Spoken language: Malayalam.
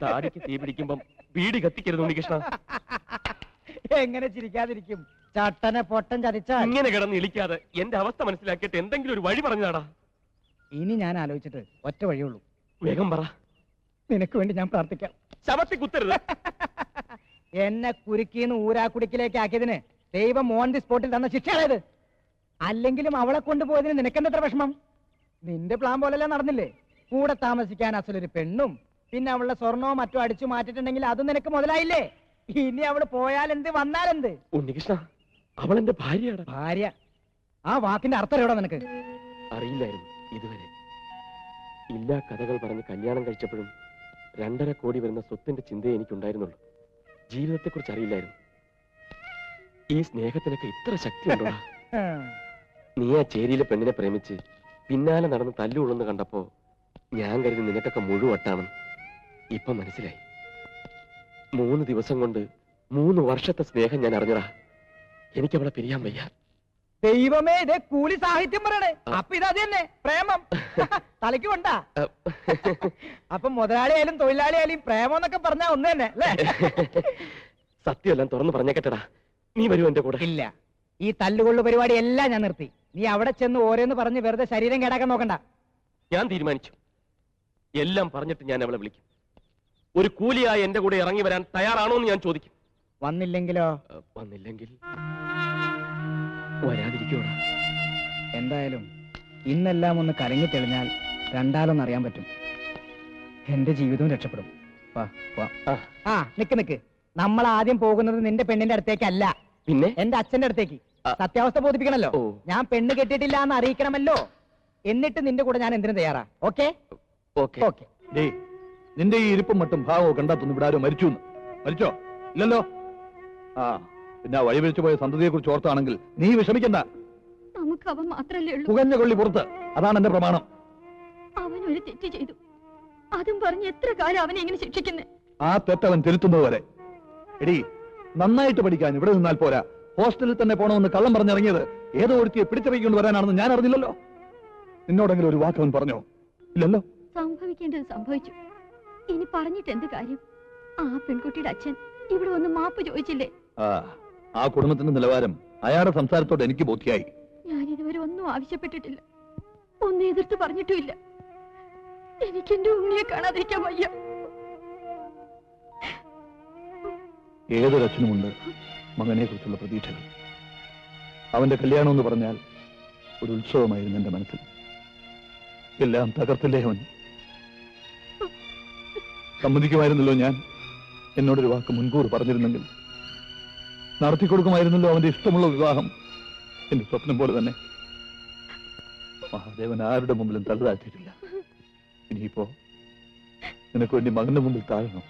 താടിക്ക് തീ പിടിക്കുമ്പം വീട് കത്തിക്കരുത് ഉണ്ണികൃഷ്ണ. എങ്ങനെ ചിരിക്കാതിരിക്കും? ചട്ടനെ പൊട്ടൻ ചതിച്ച ഇങ്ങനെ കിടന്ന് ഇളിക്കാതെ എന്റെ അവസ്ഥ മനസ്സിലാക്കിയിട്ട് എന്തെങ്കിലും ഒരു വഴി പറഞ്ഞാടാ. ഇനി ഞാൻ ആലോചിച്ചിട്ട് ഒറ്റ വഴിയുള്ളൂ. വേഗം പറ. നിനക്ക് വേണ്ടി ഞാൻ പ്രാർത്ഥിക്കാം. ശവത്തി കുത്തരുത്. എന്നെ കുരുക്കിന്ന് ഊരാക്കുടിക്കിലേക്ക് ആക്കിയതിന് ദൈവം ഓൺ ദി സ്പോട്ടിൽ തന്ന ശിക്ഷയാണത്. അല്ലെങ്കിലും അവളെ കൊണ്ടുപോയതിന് നിനക്കെന്തത്ര വിഷമം? നിന്റെ പ്ലാൻ പോലെല്ലാം നടന്നില്ലേ? കൂടെ താമസിക്കാൻ അസലൊരു പെണ്ണും പിന്നെ അവളുടെ സ്വർണവും മറ്റോ അടിച്ചു മാറ്റിട്ടുണ്ടെങ്കിൽ അതും നിനക്ക് മുതലായില്ലേ? ഇനി അവള് പോയാലെന്ത് വന്നാലെന്ത്? ഉണ്ണികൃഷ്ണ, അവളെന്റെ ഭാര്യയാണ്. ഭാര്യ? ആ വാക്കിന്റെ അർത്ഥം എവിടാ നിനക്ക്? അറിയില്ലായിരുന്നു ഇതുവരെ. ഇല്ലാ കഥകൾ പറഞ്ഞ് കല്യാണം കഴിച്ചപ്പോഴും 2.5 കോടി വരുന്ന സ്വത്തിന്റെ ചിന്തയെ എനിക്കുണ്ടായിരുന്നുള്ളൂ. ജീവിതത്തെക്കുറിച്ച് അറിയില്ലായിരുന്നു. ഈ സ്നേഹത്തിനൊക്കെ ഇത്ര ശക്തിയുണ്ടോ? നീ ആ ചേരിയിലെ പെണ്ണിനെ പ്രേമിച്ച് പിന്നാലെ നടന്ന് തല്ലുകൊള്ളുന്ന കണ്ടപ്പോ ഞാൻ കരുതി നിനക്കൊക്കെ മുഴുവട്ടാണെന്ന്. ഇപ്പൊ മനസ്സിലായി. 3 ദിവസം കൊണ്ട് 3 വർഷത്തെ സ്നേഹം ഞാൻ അറിഞ്ഞടാ. എനിക്കവളെ പിരിയാൻ വയ്യ. ദൈവമേ, ഇതേ കൂലി സാഹിത്യം പറയണേ. അപ്പൊ ഇതത് തന്നെ പ്രേമം തലയ്ക്ക് കൊണ്ടാ. അപ്പൊ മുതലാളിയായാലും തൊഴിലാളിയായാലും പ്രേമം എന്നൊക്കെ പറഞ്ഞാ ഒന്ന് തന്നെ അല്ലേ? സത്യമെല്ലാം തുറന്നു പറഞ്ഞേക്കട്ടടാ. നീ വരൂ എന്റെ കൂടെ. ഇല്ല, ഈ തല്ലുകൊള്ളു പരിപാടി എല്ലാം ഞാൻ നിർത്തി. നീ അവിടെ ചെന്ന് ഓരോന്ന് പറഞ്ഞ് വെറുതെ ശരീരം കേടാക്കാൻ നോക്കണ്ട. ഞാൻ തീരുമാനിച്ചു. എല്ലാം പറഞ്ഞിട്ട് ഞാൻ അവളെ വിളിക്കും. ഒരു കൂലിയായി എന്റെ കൂടെ ഇറങ്ങി വരാൻ തയ്യാറാണോ എന്ന് ഞാൻ ചോദിക്കും. വന്നില്ലെങ്കിലോ? വന്നില്ലെങ്കിൽ വരാതിരിക്കോടാ. എന്തായാലും ഇന്നെല്ലാം ഒന്ന് കലങ്ങി തെളിഞ്ഞാൽ രണ്ടാലൊന്നറിയാൻ പറ്റും. എന്റെ ജീവിതവും രക്ഷപ്പെടും. നിക്ക്. നമ്മൾ ആദ്യം പോകുന്നത് നിന്റെ പെണ്ണിന്റെ അടുത്തേക്കല്ല, പിന്നെ എന്റെ അച്ഛന്റെ അടുത്തേക്ക്. സത്യാവസ്ഥ ബോധിപ്പിക്കണല്ലോ. ഞാൻ പെണ്ണ് കെട്ടിയിട്ടില്ല എന്ന് അറിയിക്കണമല്ലോ. എന്നിട്ട് നിന്റെ കൂടെ ഞാൻ എന്തിനും തയ്യാറാ. ഓക്കെ? നിന്റെ ഈ ഇരിപ്പും മട്ടും ഭാവവും കണ്ടാത്തൊന്നും ഇവിടെ ആരും മരിച്ചു. മരിച്ചോ? ഇല്ലല്ലോ. ആ പിന്നെ വഴി വിളിച്ചു പോയ സന്തതിയെ കുറിച്ച് ഓർത്താണെങ്കിൽ നീ വിഷമിക്കണ്ട. നമുക്ക് അവൻ മാത്രല്ലേ ഉള്ളൂ. പുകഞ്ഞ കൊള്ളി പുറത്ത്. അതാണ് എന്റെ പ്രമാണം. അവൻ ഒരു തെറ്റ് ചെയ്തു. അതും പറഞ്ഞ് എത്ര കാലം അവനെ എങ്ങനെ ശിക്ഷിക്കുന്നേ? ആ തെറ്റവൻ തിരുത്തുന്നത് വരെ. എടി, നന്നായിട്ട് പഠിക്കാൻ ഇവിടെ നിന്നാൽ പോരാ. ഹോസ്റ്റലിൽ തന്നെ പോണമെന്ന് കള്ളം പറഞ്ഞിറങ്ങിയത് ഏതോ ഒരുത്തിയെ പിടിച്ചിറക്കിക്കൊണ്ട് വരാനാണെന്ന് ഞാൻ അറിഞ്ഞില്ലല്ലോ. നിന്നോടെങ്കിലും ഒരു വാക്കവൻ പറഞ്ഞോ? ഇല്ലല്ലോ. സംഭവിക്കേണ്ടത് സംഭവിച്ചു. ഇനി പറഞ്ഞിട്ട് എന്ത് കാര്യം? ആ പെൺകുട്ടിയുടെ അച്ഛൻ ഇവിടെ ഒന്ന് മാപ്പ് ചോദിച്ചില്ലേ? ആ കുടുംബത്തിന്റെ നിലവാരം അയാളുടെ സംസാരത്തോട് എനിക്ക് ബോധ്യായി. ഞാൻ ഇതുവരെ ഒന്നും ആവശ്യപ്പെട്ടിട്ടില്ല, ഒന്നും എതിർത്ത് പറഞ്ഞിട്ടുമില്ല. എനിക്ക് എന്റെ ഉണ്ണിയെ കാണാതിരിക്കാൻ വയ്യ. ഏതൊരച്ഛനുമുണ്ട് മകനെ കുറിച്ചുള്ള പ്രതീക്ഷകൾ. അവന്റെ കല്യാണം എന്ന് പറഞ്ഞാൽ ഒരു ഉത്സവമായിരുന്നു എന്റെ മനസ്സിൽ. എല്ലാം തകർത്തില്ലേ അവൻ. സമ്മതിക്കുമായിരുന്നല്ലോ ഞാൻ. എന്നോടൊരു വാക്ക് മുൻകൂർ പറഞ്ഞിരുന്നെങ്കിൽ നടത്തിക്കൊടുക്കുമായിരുന്നല്ലോ അവന്റെ ഇഷ്ടമുള്ള വിവാഹം. എന്റെ സ്വപ്നം പോലെ തന്നെ. മഹാദേവൻ ആരുടെ മുമ്പിലും തല താഴ്ത്തിയിട്ടില്ല. ഇനിയിപ്പോ നിനക്ക് വേണ്ടി മകന്റെ മുമ്പിൽ താഴണം.